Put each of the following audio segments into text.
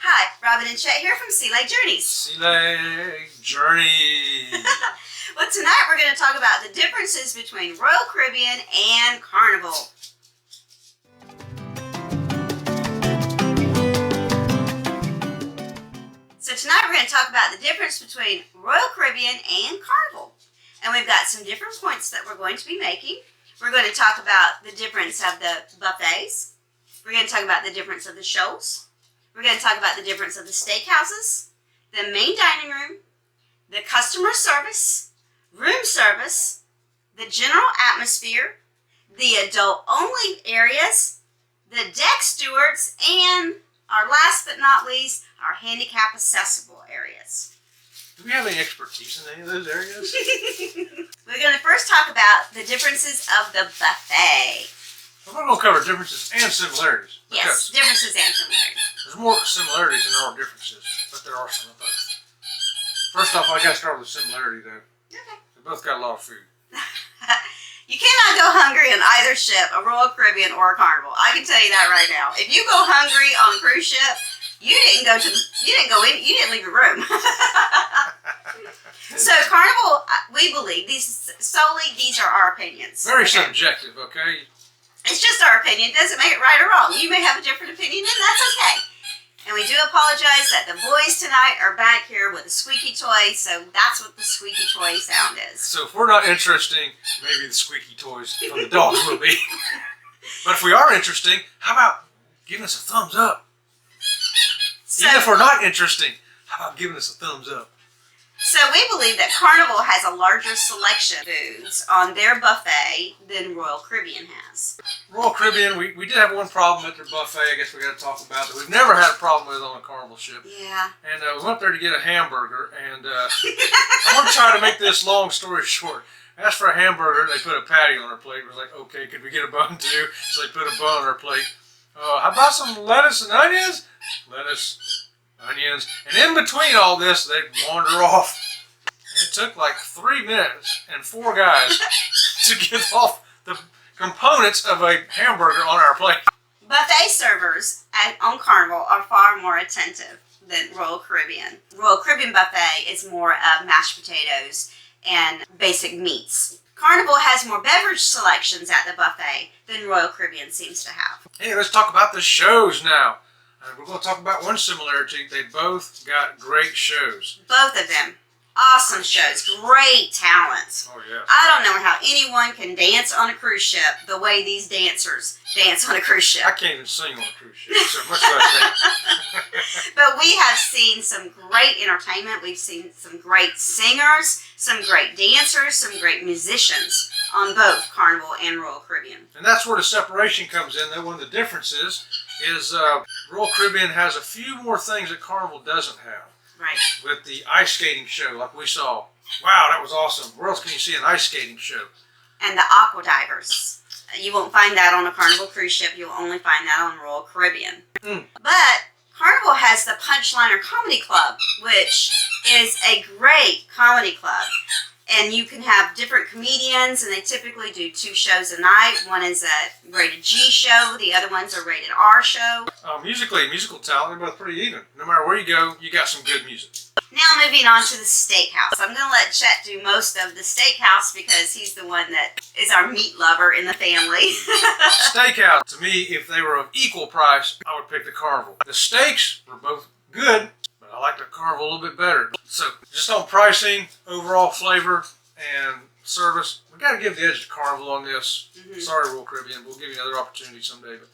Hi, Robin and Chet here from Sea Lake Journeys. Sea Lake Journey. Well, tonight we're going to talk about the differences between Royal Caribbean and Carnival. So tonight we're going to talk about the difference between Royal Caribbean and Carnival. And we've got some different points that we're going to be making. We're going to talk about the difference of the buffets. We're going to talk about the difference of the shows. We're going to talk about the difference of the steakhouses, the main dining room, the customer service, room service, the general atmosphere, the adult-only areas, the deck stewards, and our last but not least, our handicap accessible areas. Do we have any expertise in any of those areas? We're going to first talk about the differences of the buffet. We're going to cover differences and similarities. Yes, differences and similarities. There's more similarities than there are differences, but there are some of both. First off, I got to start with the similarity, though. Okay. They both got a lot of food. You cannot go hungry on either ship, a Royal Caribbean or a Carnival. I can tell you that right now. If you go hungry on a cruise ship, you didn't leave your room. So Carnival, we believe these are our opinions. Very subjective, okay? It's just our opinion. It doesn't make it right or wrong. You may have a different opinion, and that's okay. And we do apologize that the boys tonight are back here with a squeaky toy, so that's what the squeaky toy sound is. So if we're not interesting, maybe the squeaky toys from the dogs will be. But if we are interesting, how about giving us a thumbs up? So, even if we're not interesting, how about giving us a thumbs up? So we believe that Carnival has a larger selection of foods on their buffet than Royal Caribbean has. Royal Caribbean, we did have one problem at their buffet, I guess we got to talk about, that we've never had a problem with on a Carnival ship. Yeah. And we went up there to get a hamburger, and I want to try to make this long story short. I asked for a hamburger, they put a patty on our plate. We was like, okay, could we get a bun too? So they put a bun on our plate. How about some lettuce and onions? Lettuce, onions, and in between all this, they'd wander off. And it took like 3 minutes and 4 guys to get off the components of a hamburger on our plate. Buffet servers on Carnival are far more attentive than Royal Caribbean. Royal Caribbean buffet is more of mashed potatoes and basic meats. Carnival has more beverage selections at the buffet than Royal Caribbean seems to have. Hey, let's talk about the shows now. We're going to talk about one similarity. They both got great shows. Both of them. Awesome shows. Great talent. Oh, yeah. I don't know how anyone can dance on a cruise ship the way these dancers dance on a cruise ship. I can't even sing on a cruise ship, so much less dance. But we have seen some great entertainment. We've seen some great singers, some great dancers, some great musicians on both Carnival and Royal Caribbean. And that's where the separation comes in, though. One of the differences is Royal Caribbean has a few more things that Carnival doesn't have. Right. With the ice skating show, like we saw. Wow, that was awesome. Where else can you see an ice skating show? And the aqua divers. You won't find that on a Carnival cruise ship. You'll only find that on Royal Caribbean. But Carnival has the Punchliner Comedy Club, which is a great comedy club. And you can have different comedians, and they typically do 2 shows a night. One is a rated G show, the other one's a rated R show. Musically, musical talent, they're both pretty even. No matter where you go, you got some good music. Now moving on to the steakhouse. I'm going to let Chet do most of the steakhouse because he's the one that is our meat lover in the family. Steakhouse, to me, if they were of equal price, I would pick the Carnival. The steaks were both good, but I like the Carnival a little bit better. So just on pricing, overall flavor, and service, we got to give the edge to Carnival on this. Sorry, Royal Caribbean. We'll give you another opportunity someday, but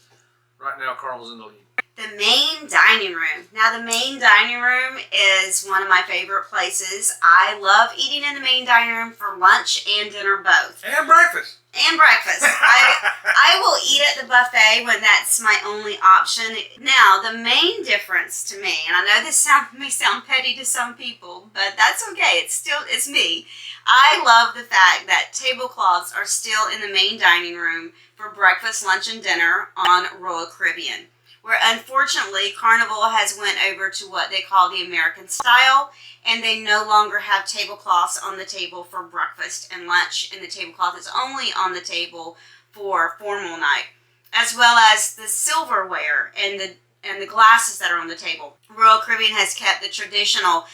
right now, Carnival's in the lead. The main dining room. Now, the main dining room is one of my favorite places. I love eating in the main dining room for lunch and dinner both. And breakfast. And breakfast. I will eat at the buffet when that's my only option. Now, the main difference to me, and I know this may sound petty to some people, but that's okay. It's me. I love the fact that tablecloths are still in the main dining room for breakfast, lunch, and dinner on Royal Caribbean. Where unfortunately Carnival has went over to what they call the American style, and they no longer have tablecloths on the table for breakfast and lunch, and the tablecloth is only on the table for formal night, as well as the silverware and and the glasses that are on the table. Royal Caribbean has kept the traditional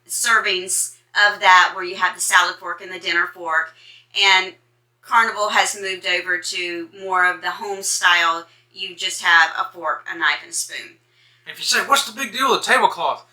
servings of that, where you have the salad fork and the dinner fork, and Carnival has moved over to more of the home style. You just have a fork, a knife, and a spoon. If you say, what's the big deal with the tablecloth?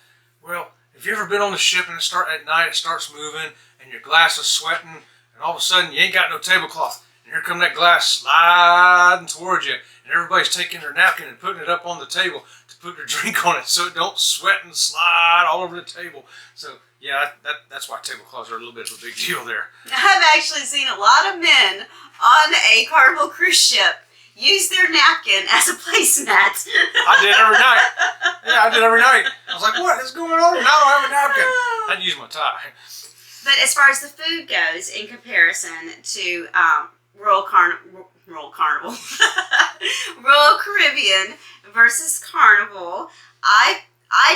Well, have you ever been on the ship and at night it starts moving and your glass is sweating and all of a sudden you ain't got no tablecloth and here come that glass sliding towards you and everybody's taking their napkin and putting it up on the table to put their drink on it so it don't sweat and slide all over the table. So yeah, that's why tablecloths are a little bit of a big deal there. I've actually seen a lot of men on a Carnival cruise ship use their napkin as a placemat. I did every night. Yeah, I did every night. I was like, what is going on? Now I don't have a napkin. I had to use my tie. But as far as the food goes, in comparison to Royal Carnival, Royal Caribbean versus Carnival, I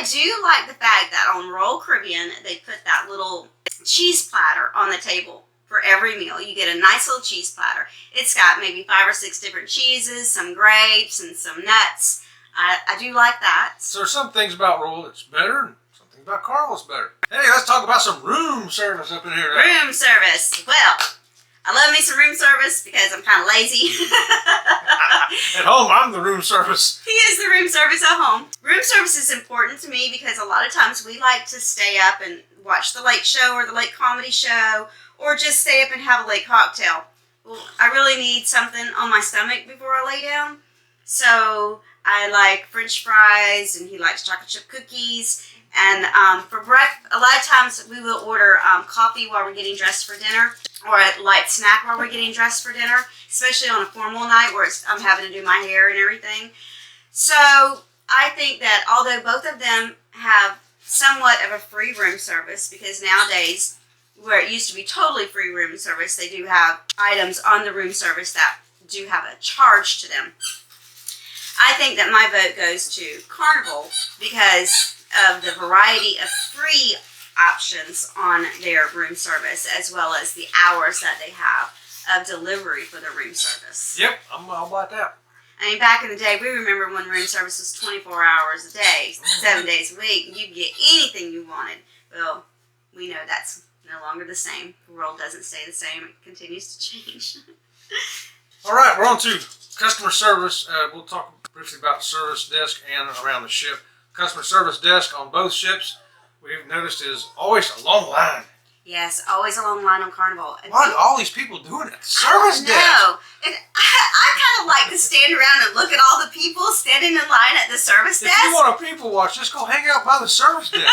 do like the fact that on Royal Caribbean, they put that little cheese platter on the table. For every meal, you get a nice little cheese platter. It's got maybe 5 or 6 different cheeses, some grapes, and some nuts. I do like that. So there's some things about Royal that's better, and some things about Carnival's better. Hey, let's talk about some room service up in here now. Room service. Well, I love me some room service because I'm kind of lazy. At home, I'm the room service. He is the room service at home. Room service is important to me because a lot of times we like to stay up and watch the late show or the late comedy show, or just stay up and have a late cocktail. Well, I really need something on my stomach before I lay down. So I like French fries, and he likes chocolate chip cookies. And for breakfast, a lot of times we will order coffee while we're getting dressed for dinner, or a light snack while we're getting dressed for dinner, especially on a formal night where I'm having to do my hair and everything. So I think that although both of them have somewhat of a free room service, because nowadays, where it used to be totally free room service, they do have items on the room service that do have a charge to them. I think that my vote goes to Carnival because of the variety of free options on their room service, as well as the hours that they have of delivery for the room service. Yep, I'm all about that. I mean, back in the day, we remember when room service was 24 hours a day, 7 days a week, and you could get anything you wanted. Well, we know that's no longer the same. The world doesn't stay the same. It continues to change. All right, we're on to customer service. We'll talk briefly about the service desk and around the ship. Customer service desk on both ships, we've noticed, is always a long line. Yes, always a long line on Carnival. What are all these people doing at the service desk? No, and I kind of like to stand around and look at all the people standing in line at the service desk. If you want a people watch, just go hang out by the service desk.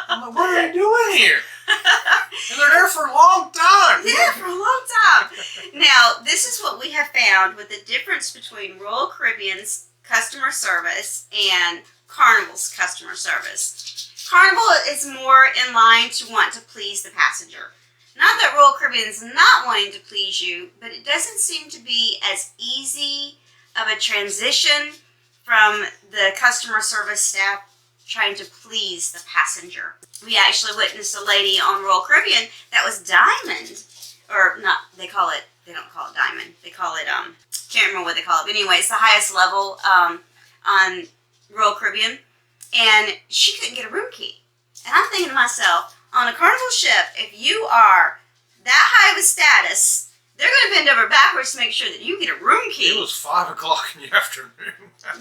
I'm like, what are they doing here? And they're there for a long time. Yeah, for a long time. Now, this is what we have found with the difference between Royal Caribbean's customer service and Carnival's customer service. Carnival is more in line to want to please the passenger. Not that Royal Caribbean is not wanting to please you, but it doesn't seem to be as easy of a transition from the customer service staff trying to please the passenger. We actually witnessed a lady on Royal Caribbean that was diamond, or not, they don't call it diamond, they call it, can't remember what they call it, but anyway, it's the highest level on Royal Caribbean, and she couldn't get a room key. And I'm thinking to myself, on a Carnival ship, if you are that high of a status, they're going to bend over backwards to make sure that you get a room key. It was 5 o'clock in the afternoon.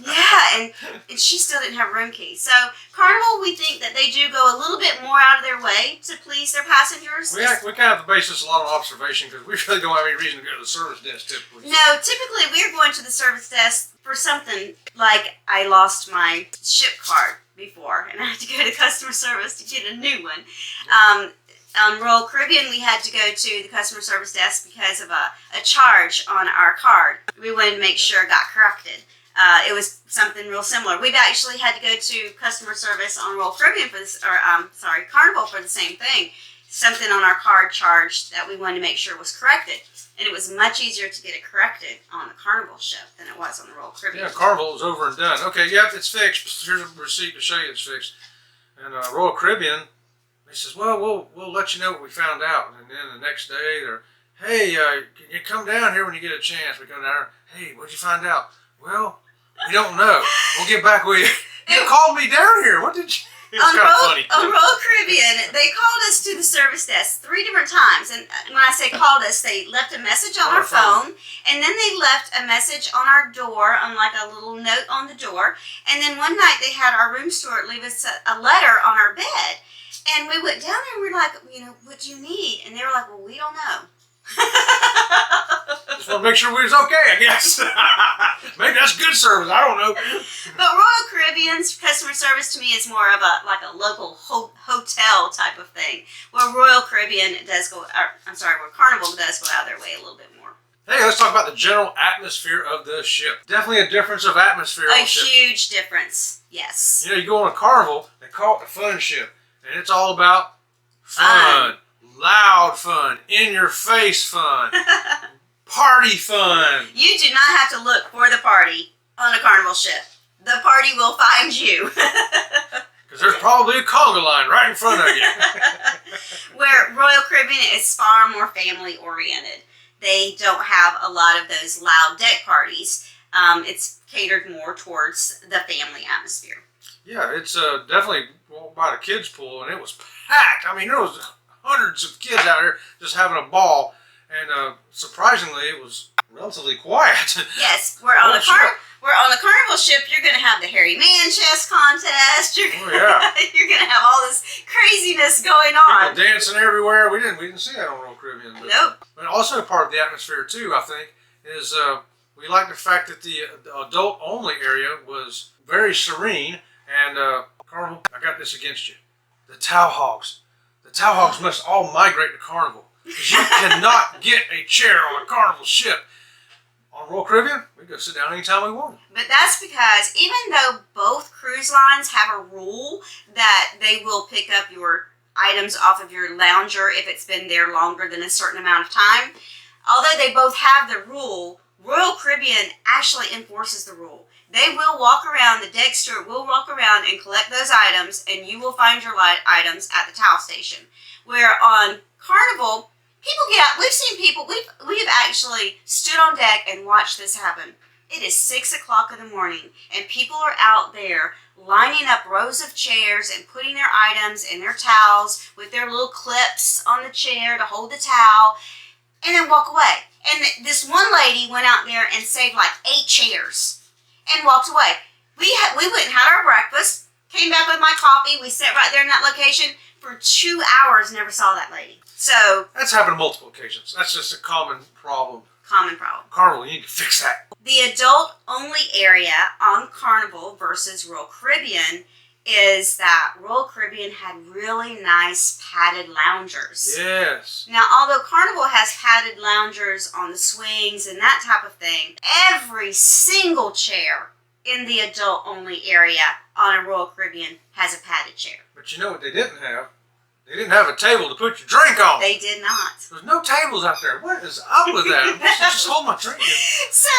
Yeah, and she still didn't have a room key. So Carnival, we think that they do go a little bit more out of their way to please their passengers. We kind of have to base this a lot on observation because we really don't have any reason to go to the service desk typically. No, typically we're going to the service desk for something like I lost my ship card before and I had to go to customer service to get a new one. On Royal Caribbean, we had to go to the customer service desk because of a charge on our card. We wanted to make sure it got corrected. It was something real similar. We've actually had to go to customer service on Royal Caribbean for this, or Carnival for the same thing. Something on our card charged that we wanted to make sure was corrected. And it was much easier to get it corrected on the Carnival ship than it was on the Royal Caribbean. Yeah, Carnival was over and done. Okay, yep, it's fixed. Here's a receipt to show you it's fixed. And Royal Caribbean, he says, well, we'll let you know what we found out. And then the next day, they're, hey, can you come down here when you get a chance? We come down here, hey, what'd you find out? Well, We don't know. We'll get back with you. You called me down here. What did you? It's kind of funny. On Royal Caribbean, they called us to the service desk 3 different times. And when I say called us, they left a message on our phone. And then they left a message on our door, on like a little note on the door. And then one night they had our room steward leave us a letter on our bed. And we went down there and we were like, what do you need? And they were like, well, we don't know. Just want to make sure we was okay, I guess. Maybe that's good service. I don't know. But Royal Caribbean's customer service to me is more of a local hotel type of thing. Where Royal Caribbean where Carnival does go out of their way a little bit more. Hey, let's talk about the general atmosphere of the ship. Definitely a difference of atmosphere on the ship. A huge difference, yes. You go on a Carnival, they call it the fun ship. And it's all about fun. Loud fun, in-your-face fun, party fun. You do not have to look for the party on a Carnival ship. The party will find you. Because there's probably a conga line right in front of you. Where Royal Caribbean is far more family-oriented. They don't have a lot of those loud deck parties. It's catered more towards the family atmosphere. Yeah, it's definitely walked by the kids' pool, and it was packed. I mean, there was hundreds of kids out here just having a ball, and surprisingly, it was relatively quiet. Yes, we're on a Carnival ship. You're going to have the hairy man chest contest. You're going to have all this craziness going on. People dancing everywhere. We didn't see that on Royal Caribbean. But, nope. But also part of the atmosphere too, I think, is we like the fact that the adult only area was very serene. And Carnival, I got this against you. The towel hogs. The towel hogs must all migrate to Carnival. Because you cannot get a chair on a Carnival ship. On Royal Caribbean, we can go sit down anytime we want. But that's because even though both cruise lines have a rule that they will pick up your items off of your lounger if it's been there longer than a certain amount of time, although they both have the rule, Royal Caribbean actually enforces the rule. They will walk around, the deck steward will walk around and collect those items, and you will find your items at the towel station. Where on Carnival, people get out. We've seen people, we've actually stood on deck and watched this happen. It is 6 o'clock in the morning, and people are out there lining up rows of chairs and putting their items and their towels with their little clips on the chair to hold the towel, and then walk away. And this one lady went out there and saved like 8 chairs. And walked away. We went and had our breakfast, came back with my coffee, we sat right there in that location for 2 hours, never saw that lady. So that's happened on multiple occasions. That's just a common problem. Carnival, you need to fix that. The adult-only area on Carnival versus Royal Caribbean is that Royal Caribbean had really nice padded loungers. Yes. Now, although Carnival has padded loungers on the swings and that type of thing, every single chair in the adult-only area on a Royal Caribbean has a padded chair. But you know what they didn't have? They didn't have a table to put your drink on. They did not. There's no tables out there. What is up with that? I'm supposed to just hold my drink in. So...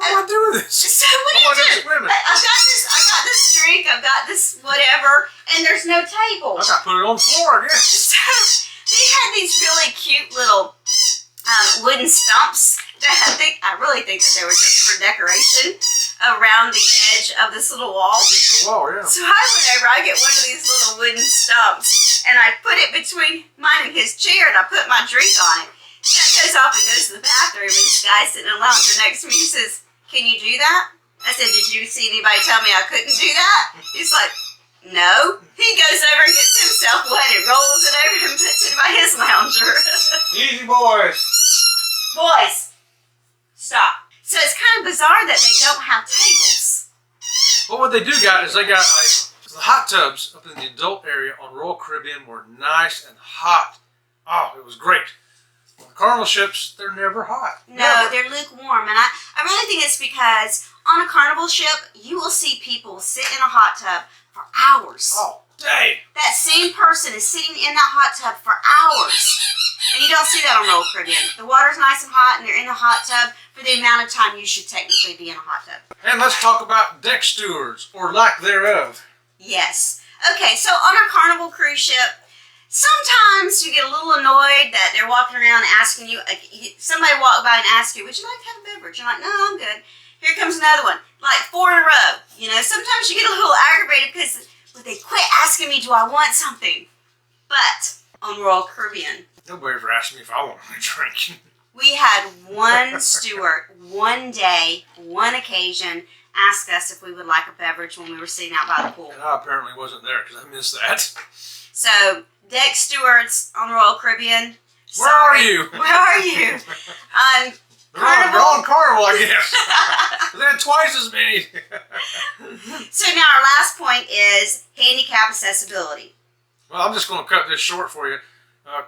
what do I do with this? So what do you do? I got this drink, I've got this whatever, and there's no table. I got to put it on the floor, I guess. So they had these really cute little wooden stumps that I really think that they were just for decoration around the edge of this little wall. Against the wall, yeah. So I get one of these little wooden stumps, and I put it between mine and his chair, and I put my drink on it. So I goes off and goes to the bathroom, and this guy sitting in the lounger next to me, he says, "Can you do that?" I said, "Did you see anybody tell me I couldn't do that?" He's like, "No." He goes over and gets himself wet and rolls it over and puts it by his lounger. Easy, boys. Boys, stop. So it's kind of bizarre that they don't have tables. Well, what they do got is they got the hot tubs up in the adult area on Royal Caribbean were nice and hot. Oh, it was great. On the Carnival ships, they're never hot. No, they're lukewarm. And I really think it's because on a Carnival ship, you will see people sit in a hot tub for hours. All day. That same person is sitting in that hot tub for hours. And you don't see that on Royal Caribbean. The water's nice and hot, and they're in the hot tub for the amount of time you should technically be in a hot tub. And let's talk about deck stewards, or lack thereof. Yes. Okay, so on a Carnival cruise ship, sometimes you get a little annoyed that they're walking around asking you, somebody walk by and ask you, "Would you like to have a beverage?" You're like, "No, I'm good." Here comes another one. Like 4 in a row. You know, sometimes you get a little aggravated because they quit asking me, do I want something? But on Royal Caribbean, Nobody ever asked me if I wanted a drink. we had one steward, one day, one occasion, ask us if we would like a beverage when we were sitting out by the pool. And I apparently wasn't there because I missed that. So, deck stewards on Royal Caribbean. Where are you? Where are you? They're on Carnival, I guess. They had twice as many. So now our last point is handicap accessibility. Well, I'm just going to cut this short for you.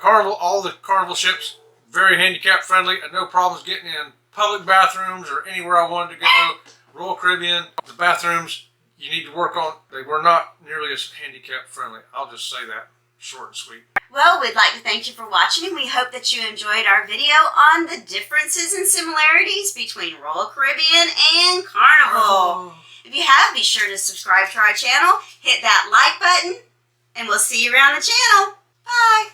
Carnival, all the Carnival ships, very handicap friendly. and no problems getting in public bathrooms or anywhere I wanted to go. Royal Caribbean, the bathrooms you need to work on, they were not nearly as handicap friendly. I'll just say that, short and sweet. Well, we'd like to thank you for watching, and we hope that you enjoyed our video on the differences and similarities between Royal Caribbean and Carnival. If you have, be sure to subscribe to our channel, hit that like button, and we'll see you around the channel. Bye!